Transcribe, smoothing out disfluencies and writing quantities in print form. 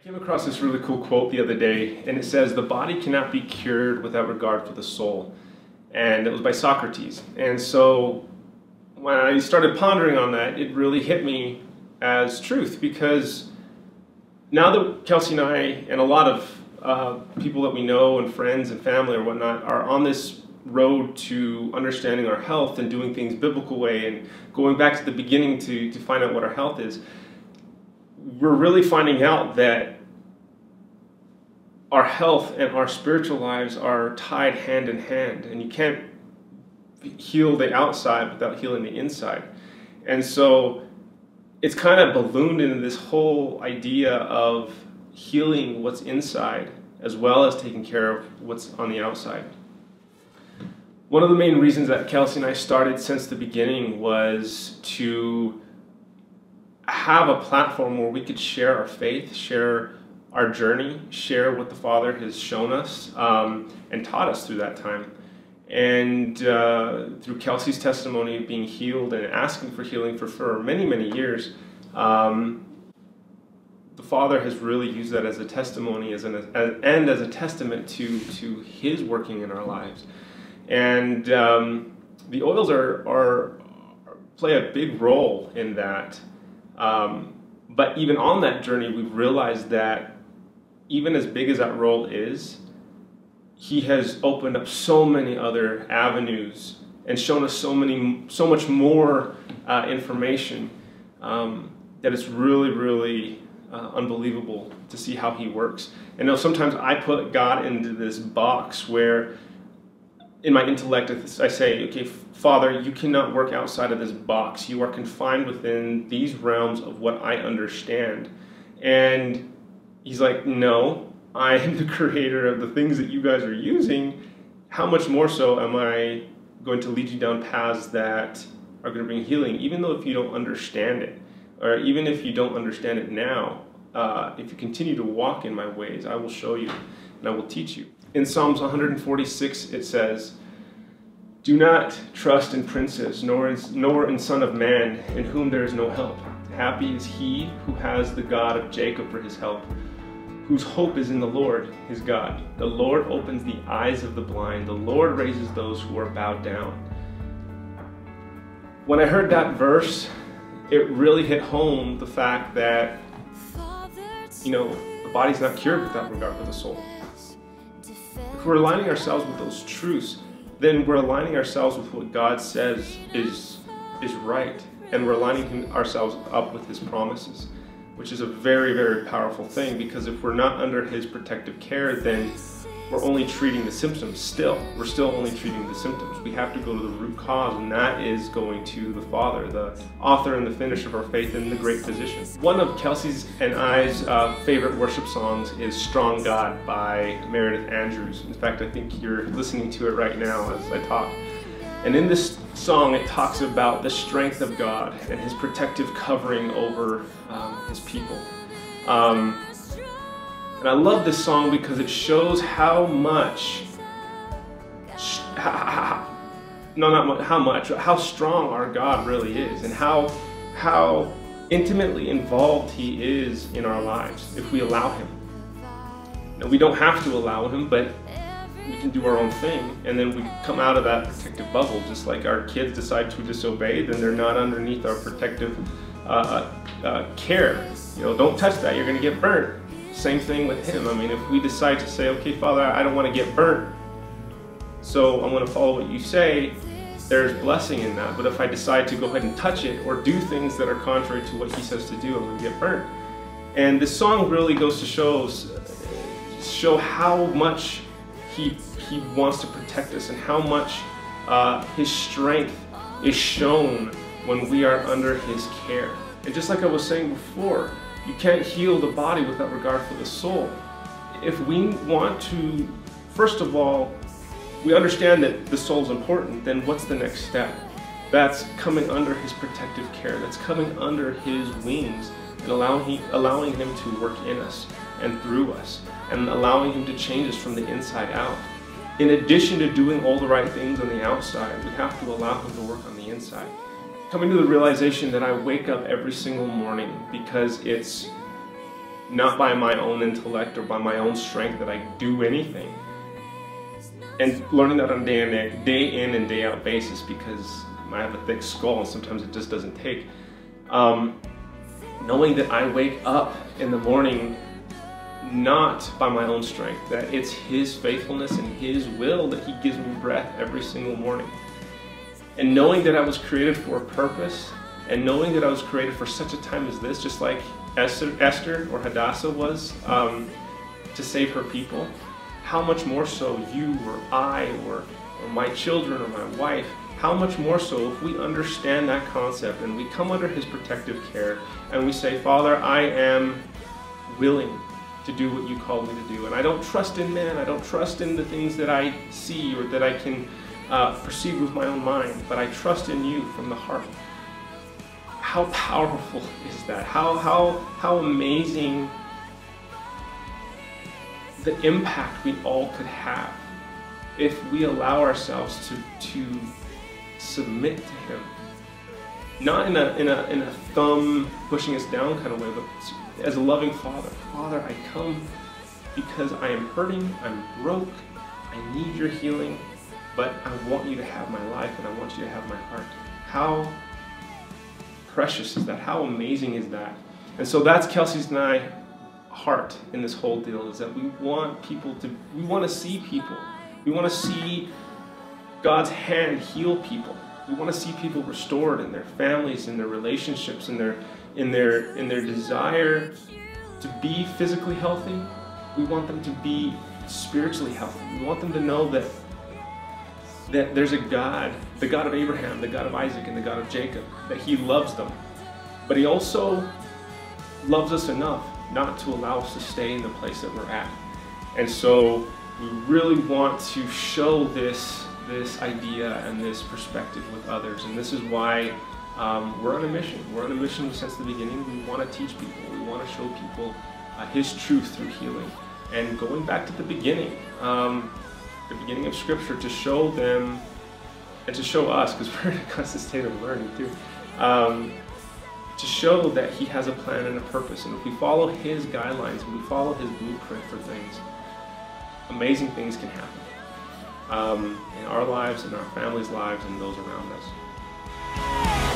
Came across this really cool quote the other day, and it says, "The body cannot be cured without regard for the soul." And it was by Socrates. And so when I started pondering on that, it really hit me as truth, because now that Kelsey and I and a lot of people that we know and friends and family or whatnot are on this road to understanding our health and doing things biblical way and going back to the beginning to find out what our health is, we're really finding out that our health and our spiritual lives are tied hand in hand, and you can't heal the outside without healing the inside. And so it's kind of ballooned into this whole idea of healing what's inside as well as taking care of what's on the outside. One of the main reasons that Kelsey and I started since the beginning was to have a platform where we could share our faith, share our journey, share what the Father has shown us and taught us through that time. And through Kelsey's testimony of being healed and asking for healing for many, many years, the Father has really used that as a testimony and as a testament to His working in our lives. And the oils play a big role in that. But even on that journey, we've realized that even as big as that role is, He has opened up so many other avenues and shown us so much more information that it's really, really unbelievable to see how He works. And now sometimes I put God into this box where in my intellect I say, okay, Father, you cannot work outside of this box. You are confined within these realms of what I understand. And He's like, no, I am the creator of the things that you guys are using. How much more so am I going to lead you down paths that are going to bring healing, even though if you don't understand it, or even if you don't understand it now, if you continue to walk in my ways, I will show you and I will teach you. In Psalms 146, it says, "Do not trust in princes, nor in Son of Man, in whom there is no help. Happy is he who has the God of Jacob for his help, whose hope is in the Lord, his God. The Lord opens the eyes of the blind. The Lord raises those who are bowed down." When I heard that verse, it really hit home the fact that, the body's not cured without regard for the soul. If we're aligning ourselves with those truths, then we're aligning ourselves with what God says is right, and we're aligning ourselves up with His promises, which is a very, very powerful thing, because if we're not under His protective care, then we're only treating the symptoms still. We're still only treating the symptoms. We have to go to the root cause, and that is going to the Father, the author and the finisher of our faith, and the great physician. One of Kelsey's and I's favorite worship songs is "Strong God" by Meredith Andrews. In fact, I think you're listening to it right now as I talk. And in this song, it talks about the strength of God and His protective covering over His people. And I love this song because it shows how strong our God really is, and how intimately involved He is in our lives if we allow Him. Now, we don't have to allow Him, but we can do our own thing, and then we come out of that protective bubble. Just like our kids decide to disobey, then they're not underneath our protective care. Don't touch that, you're going to get burnt. Same thing with Him. I mean, if we decide to say, okay, Father, I don't want to get burnt, so I'm going to follow what you say, there's blessing in that. But if I decide to go ahead and touch it or do things that are contrary to what He says to do, I'm going to get burnt. And this song really goes to show how much He wants to protect us, and how much His strength is shown when we are under His care. And just like I was saying before, you can't heal the body without regard for the soul. If we want to, first of all, we understand that the soul is important, then what's the next step? That's coming under His protective care. That's coming under His wings and allowing Him to work in us and through us, and allowing Him to change us from the inside out. In addition to doing all the right things on the outside, we have to allow Him to work on the inside. Coming to the realization that I wake up every single morning because it's not by my own intellect or by my own strength that I do anything. And learning that on a day in and day out basis, because I have a thick skull and sometimes it just doesn't take. Knowing that I wake up in the morning not by my own strength, that it's His faithfulness and His will that He gives me breath every single morning. And knowing that I was created for a purpose, and knowing that I was created for such a time as this, just like Esther or Hadassah was, to save her people, how much more so you or I or my children or my wife, how much more so if we understand that concept and we come under His protective care and we say, Father, I am willing to do what you called me to do. And I don't trust in man, I don't trust in the things that I see or that I can perceive with my own mind, but I trust in you from the heart. How powerful is that? How amazing the impact we all could have if we allow ourselves to submit to Him. Not in a thumb pushing us down kind of way, but as a loving Father. Father, I come because I am hurting, I'm broke, I need your healing, but I want you to have my life and I want you to have my heart. How precious is that? How amazing is that? And so that's Kelsey's and I heart in this whole deal, is that we want to see people. We want to see God's hand heal people. We want to see people restored in their families, in their relationships, in their desire to be physically healthy. We want them to be spiritually healthy. We want them to know that there's a God, the God of Abraham, the God of Isaac, and the God of Jacob, that He loves them. But He also loves us enough not to allow us to stay in the place that we're at. And so we really want to show this idea and this perspective with others. And this is why we're on a mission. We're on a mission since the beginning. We want to teach people. We want to show people His truth through healing. And going back to the beginning of Scripture, to show them and to show us, because we're in a constant state of learning too, to show that He has a plan and a purpose. And if we follow His guidelines and we follow His blueprint for things, amazing things can happen in our lives, in our families' lives, and those around us.